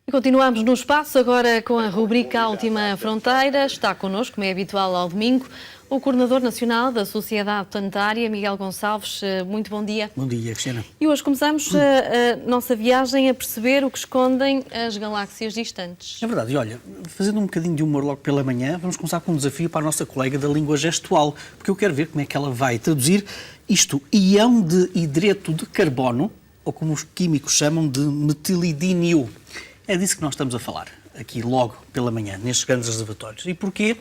E continuamos no espaço, agora com a rubrica A Última Fronteira. Está connosco, como é habitual ao domingo, o Coordenador Nacional da Sociedade Planetária, Miguel Gonçalves. Muito bom dia. Bom dia, Cristina. E hoje começamos a nossa viagem a perceber o que escondem as galáxias distantes. É verdade, e olha, fazendo um bocadinho de humor logo pela manhã, vamos começar com um desafio para a nossa colega da língua gestual, porque eu quero ver como é que ela vai traduzir isto, íon de hidreto de carbono, ou como os químicos chamam de metilidínio. É disso que nós estamos a falar, aqui logo pela manhã, nestes grandes reservatórios. E porquê?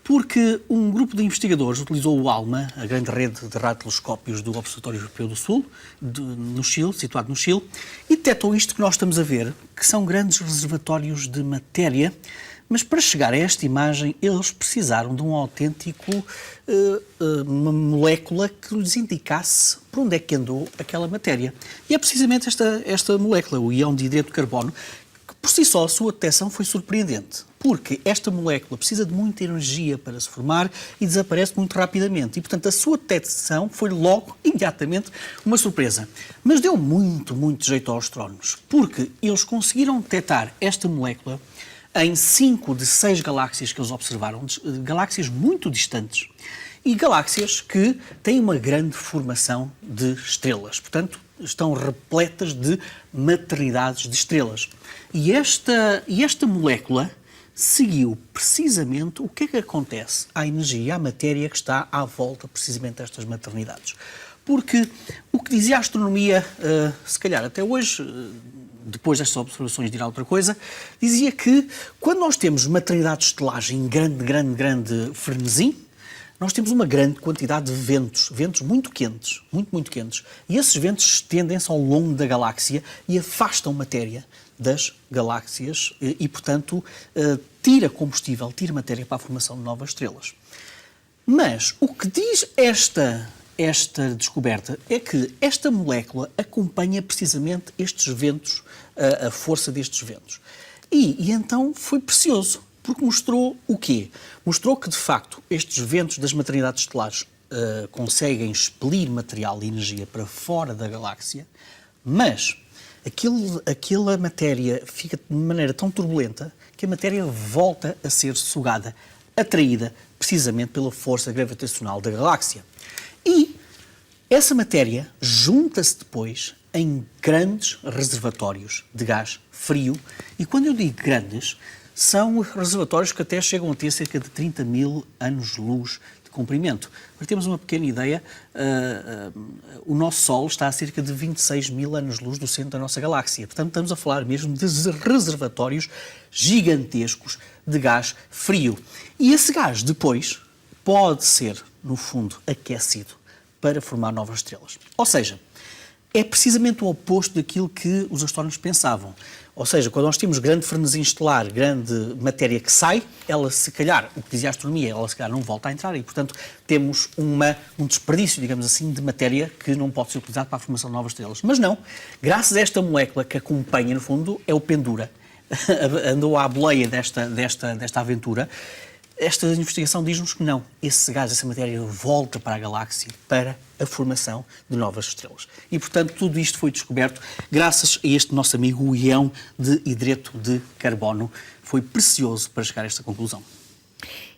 Porque um grupo de investigadores utilizou o ALMA, a grande rede de radiotelescópios do Observatório Europeu do Sul, no Chile, situado no Chile, e detectou isto que nós estamos a ver, que são grandes reservatórios de matéria, mas para chegar a esta imagem eles precisaram de um autêntico, uma molécula que lhes indicasse por onde é que andou aquela matéria. E é precisamente esta molécula, o íon de hidreto de carbono, que por si só a sua detecção foi surpreendente. Porque esta molécula precisa de muita energia para se formar e desaparece muito rapidamente. E, portanto, a sua detecção foi logo, imediatamente, uma surpresa. Mas deu muito jeito aos astrónomos, porque eles conseguiram detectar esta molécula em 5 de 6 galáxias que eles observaram, galáxias muito distantes, e galáxias que têm uma grande formação de estrelas. Portanto, estão repletas de maternidades de estrelas. E esta molécula seguiu precisamente o que é que acontece à energia e à matéria que está à volta precisamente destas maternidades. Porque o que dizia a astronomia, se calhar até hoje, depois destas observações dirá outra coisa, dizia que quando nós temos maternidades estelares em grande frenesi, nós temos uma grande quantidade de ventos muito quentes, muito quentes. E esses ventos estendem-se ao longo da galáxia e afastam matéria das galáxias e, portanto, tira combustível, tira matéria para a formação de novas estrelas. Mas o que diz esta descoberta é que esta molécula acompanha precisamente estes ventos, a força destes ventos. E então foi precioso, porque mostrou o quê? Mostrou que, de facto, estes ventos das maternidades estelares conseguem expelir material e energia para fora da galáxia, mas aquela matéria fica de maneira tão turbulenta que a matéria volta a ser sugada, atraída precisamente pela força gravitacional da galáxia. E essa matéria junta-se depois em grandes reservatórios de gás frio, e quando eu digo grandes, são reservatórios que até chegam a ter cerca de 30 mil anos-luz de comprimento. Para termos uma pequena ideia, o nosso Sol está a cerca de 26 mil anos-luz do centro da nossa galáxia. Portanto, estamos a falar mesmo de reservatórios gigantescos de gás frio. E esse gás, depois, pode ser, no fundo, aquecido para formar novas estrelas. Ou seja, é precisamente o oposto daquilo que os astrónomos pensavam. Ou seja, quando nós temos grande frenesi estelar, grande matéria que sai, ela se calhar, o que dizia a astronomia, ela se calhar não volta a entrar e, portanto, temos um desperdício, digamos assim, de matéria que não pode ser utilizado para a formação de novas estrelas. Mas não, graças a esta molécula que acompanha, no fundo, é o Pendura. Andou à boleia desta aventura. Esta investigação diz-nos que não, esse gás, essa matéria volta para a galáxia para a formação de novas estrelas. E, portanto, tudo isto foi descoberto graças a este nosso amigo, o íon de hidreto de carbono. Foi precioso para chegar a esta conclusão.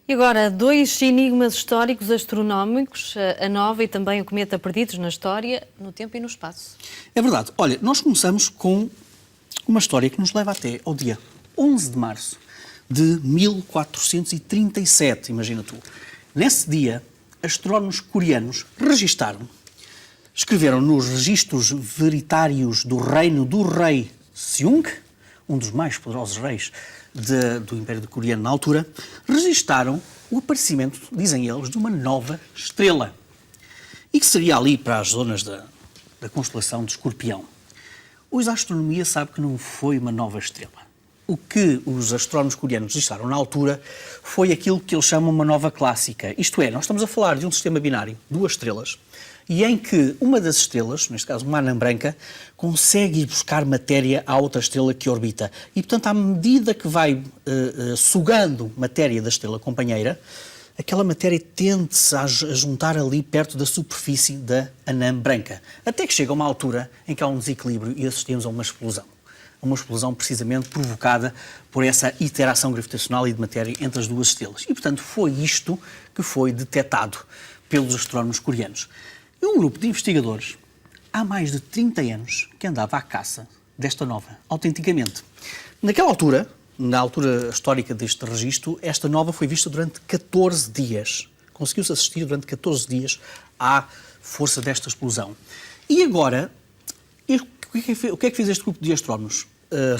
E agora, 2 enigmas históricos astronómicos, a nova e também o cometa perdidos na história, no tempo e no espaço. É verdade. Olha, nós começamos com uma história que nos leva até ao dia 11 de março de 1437, imagina tu. Nesse dia, astrónomos coreanos escreveram nos registros veritários do reino do rei Seung, um dos mais poderosos reis do Império Coreano na altura, registaram o aparecimento, dizem eles, de uma nova estrela. E que seria ali para as zonas da constelação de Escorpião. Hoje a astronomia sabe que não foi uma nova estrela. O que os astrónomos coreanos registaram na altura foi aquilo que eles chamam uma nova clássica. Isto é, nós estamos a falar de um sistema binário, 2 estrelas, e em que uma das estrelas, neste caso uma anã branca, consegue ir buscar matéria à outra estrela que orbita. E, portanto, à medida que vai sugando matéria da estrela companheira, aquela matéria tende-se a juntar ali perto da superfície da anã branca. Até que chega uma altura em que há um desequilíbrio e assistimos a uma explosão. uma explosão precisamente provocada por essa interação gravitacional e de matéria entre as duas estrelas. E, portanto, foi isto que foi detectado pelos astrónomos coreanos. E um grupo de investigadores, há mais de 30 anos, que andava à caça desta nova, autenticamente. Naquela altura, na altura histórica deste registro, esta nova foi vista durante 14 dias. Conseguiu-se assistir durante 14 dias à força desta explosão. E agora, o que é que fez este grupo de astrónomos?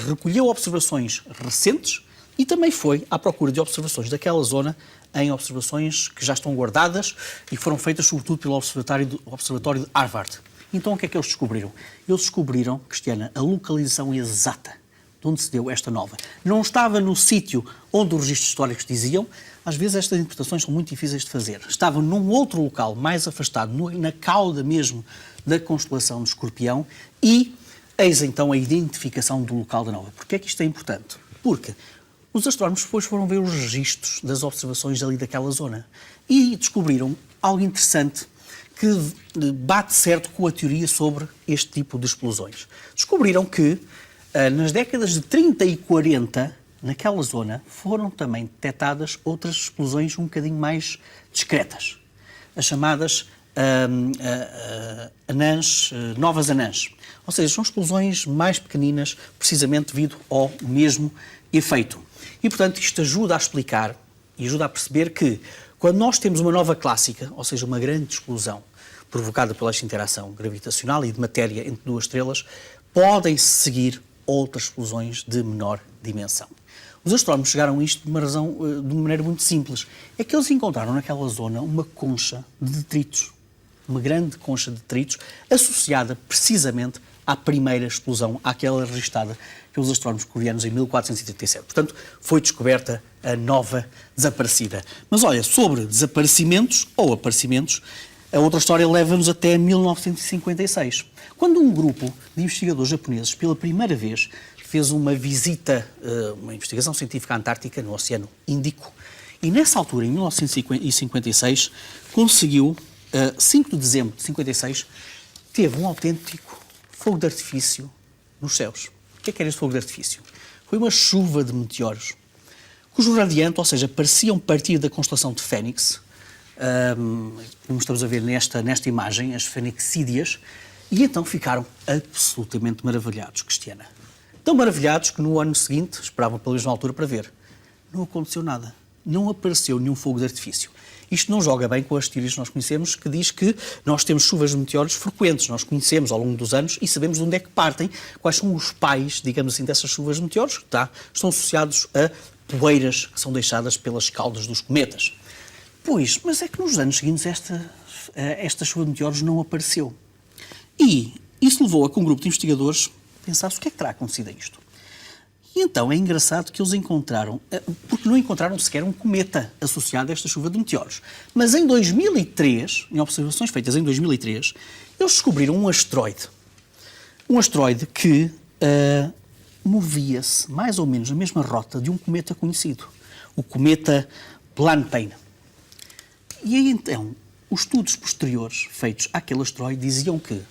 Recolheu observações recentes e também foi à procura de observações daquela zona em observações que já estão guardadas e foram feitas sobretudo pelo Observatório de Harvard. Então o que é que eles descobriram? Eles descobriram, Cristiana, a localização exata de onde se deu esta nova. Não estava no sítio onde os registros históricos diziam, às vezes estas interpretações são muito difíceis de fazer. Estava num outro local, mais afastado, na cauda mesmo da constelação do Escorpião e eis então a identificação do local da nova. Porquê é que isto é importante? Porque os astrónomos depois foram ver os registros das observações ali daquela zona e descobriram algo interessante que bate certo com a teoria sobre este tipo de explosões. Descobriram que nas décadas de 30 e 40, naquela zona, foram também detectadas outras explosões um bocadinho mais discretas, as chamadas anãs, novas anãs. Ou seja, são explosões mais pequeninas, precisamente devido ao mesmo efeito. E, portanto, isto ajuda a explicar e ajuda a perceber que, quando nós temos uma nova clássica, ou seja, uma grande explosão provocada pela esta interação gravitacional e de matéria entre duas estrelas, podem-se seguir outras explosões de menor dimensão. Os astrónomos chegaram a isto de uma maneira muito simples. É que eles encontraram naquela zona uma concha de detritos, uma grande concha de detritos, associada precisamente à primeira explosão, àquela registada pelos astrónomos coreanos em 1487. Portanto, foi descoberta a nova desaparecida. Mas olha, sobre desaparecimentos ou aparecimentos, a outra história leva-nos até 1956, quando um grupo de investigadores japoneses, pela primeira vez, fez uma visita, uma investigação científica à Antártica, no Oceano Índico, e nessa altura, em 1956, conseguiu, 5 de dezembro de 56, teve um autêntico fogo de artifício nos céus. O que é que era este fogo de artifício? Foi uma chuva de meteoros, cujo radiante, ou seja, pareciam partir da constelação de Fênix, como estamos a ver nesta imagem, as fenixídeas, e então ficaram absolutamente maravilhados, Cristiana. Tão maravilhados que no ano seguinte, esperavam pela mesma altura para ver, não aconteceu nada. Não apareceu nenhum fogo de artifício. Isto não joga bem com as teorias que nós conhecemos, que diz que nós temos chuvas de meteoros frequentes. Nós conhecemos ao longo dos anos e sabemos de onde é que partem, quais são os pais, digamos assim, dessas chuvas de meteoros, que estão associados a poeiras que são deixadas pelas caudas dos cometas. Pois, mas é que nos anos seguintes esta chuva de meteoros não apareceu. E isso levou a que um grupo de investigadores pensasse o que é que terá acontecido a isto. E então é engraçado que eles encontraram, porque não encontraram sequer um cometa associado a esta chuva de meteoros. Mas em 2003, em observações feitas em 2003, eles descobriram um asteroide. Um asteroide que movia-se mais ou menos na mesma rota de um cometa conhecido, o cometa Plantain. E aí então, os estudos posteriores feitos àquele asteroide diziam que,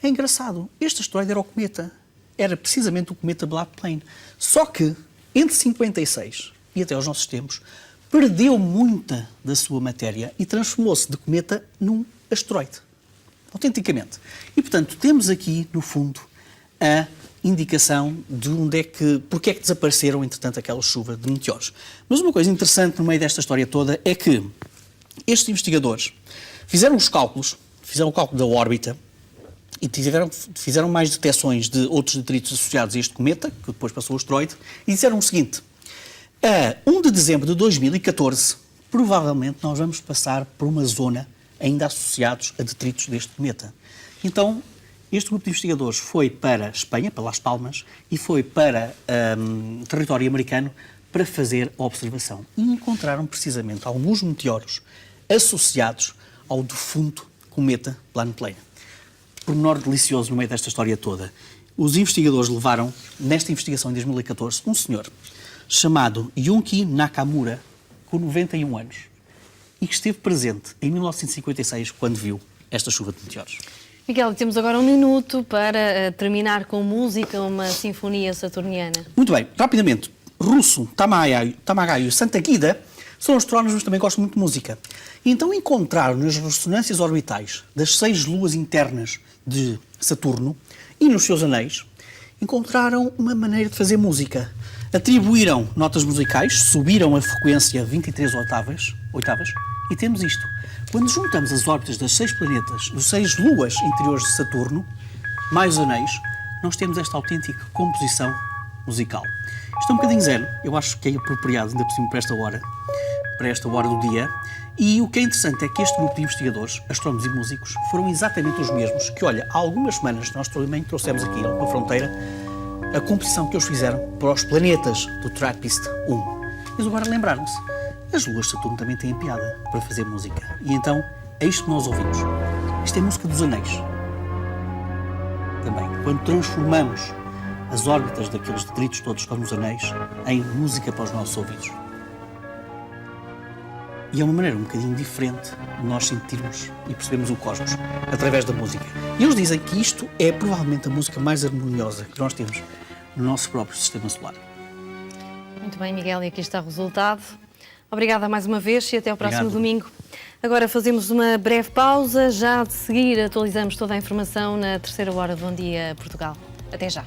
é engraçado, este asteroide era o cometa. Era precisamente o cometa Plantain. Só que, entre 56 e até aos nossos tempos, perdeu muita da sua matéria e transformou-se de cometa num asteroide. Autenticamente. E, portanto, temos aqui, no fundo, a indicação de porque é que desapareceram, entretanto, aquela chuva de meteoros. Mas uma coisa interessante no meio desta história toda é que estes investigadores fizeram o cálculo da órbita e fizeram mais detecções de outros detritos associados a este cometa, que depois passou o asteroide, e disseram o seguinte: a 1 de dezembro de 2014, provavelmente nós vamos passar por uma zona ainda associados a detritos deste cometa. Então, este grupo de investigadores foi para Espanha, para Las Palmas, e foi para território americano para fazer a observação. E encontraram precisamente alguns meteoros associados ao defunto cometa Plantain. Pormenor delicioso no meio desta história toda. Os investigadores levaram, nesta investigação em 2014, um senhor chamado Yunki Nakamura, com 91 anos, e que esteve presente em 1956 quando viu esta chuva de meteoros. Miguel, temos agora um minuto para terminar com música, uma sinfonia saturniana. Muito bem, rapidamente. Russo, Tamagaio e Santa Guida são astrónomos, mas também gostam muito de música. E então encontraram nas ressonâncias orbitais das 6 luas internas de Saturno e nos seus anéis, encontraram uma maneira de fazer música. Atribuíram notas musicais, subiram a frequência 23 oitavas e temos isto. Quando juntamos as órbitas das 6 planetas, das 6 luas interiores de Saturno, mais os anéis, nós temos esta autêntica composição musical. Isto é um bocadinho zen, eu acho que é apropriado, ainda por cima para esta hora do dia. E o que é interessante é que este grupo de investigadores, astrónomos e músicos, foram exatamente os mesmos que, olha, há algumas semanas nós também trouxemos aqui na fronteira a composição que eles fizeram para os planetas do TRAPPIST-1. Eles agora lembraram-se, as luas de Saturno também têm piada para fazer música. E então, é isto que nós ouvimos. Isto é música dos anéis. Também, quando transformamos as órbitas daqueles detritos todos que estão nos anéis em música para os nossos ouvidos. E é uma maneira um bocadinho diferente de nós sentirmos e percebermos o cosmos através da música. E eles dizem que isto é provavelmente a música mais harmoniosa que nós temos no nosso próprio sistema solar. Muito bem, Miguel, e aqui está o resultado. Obrigada mais uma vez e até ao próximo domingo. Agora fazemos uma breve pausa. Já de seguir atualizamos toda a informação na terceira hora do Bom Dia Portugal. Até já.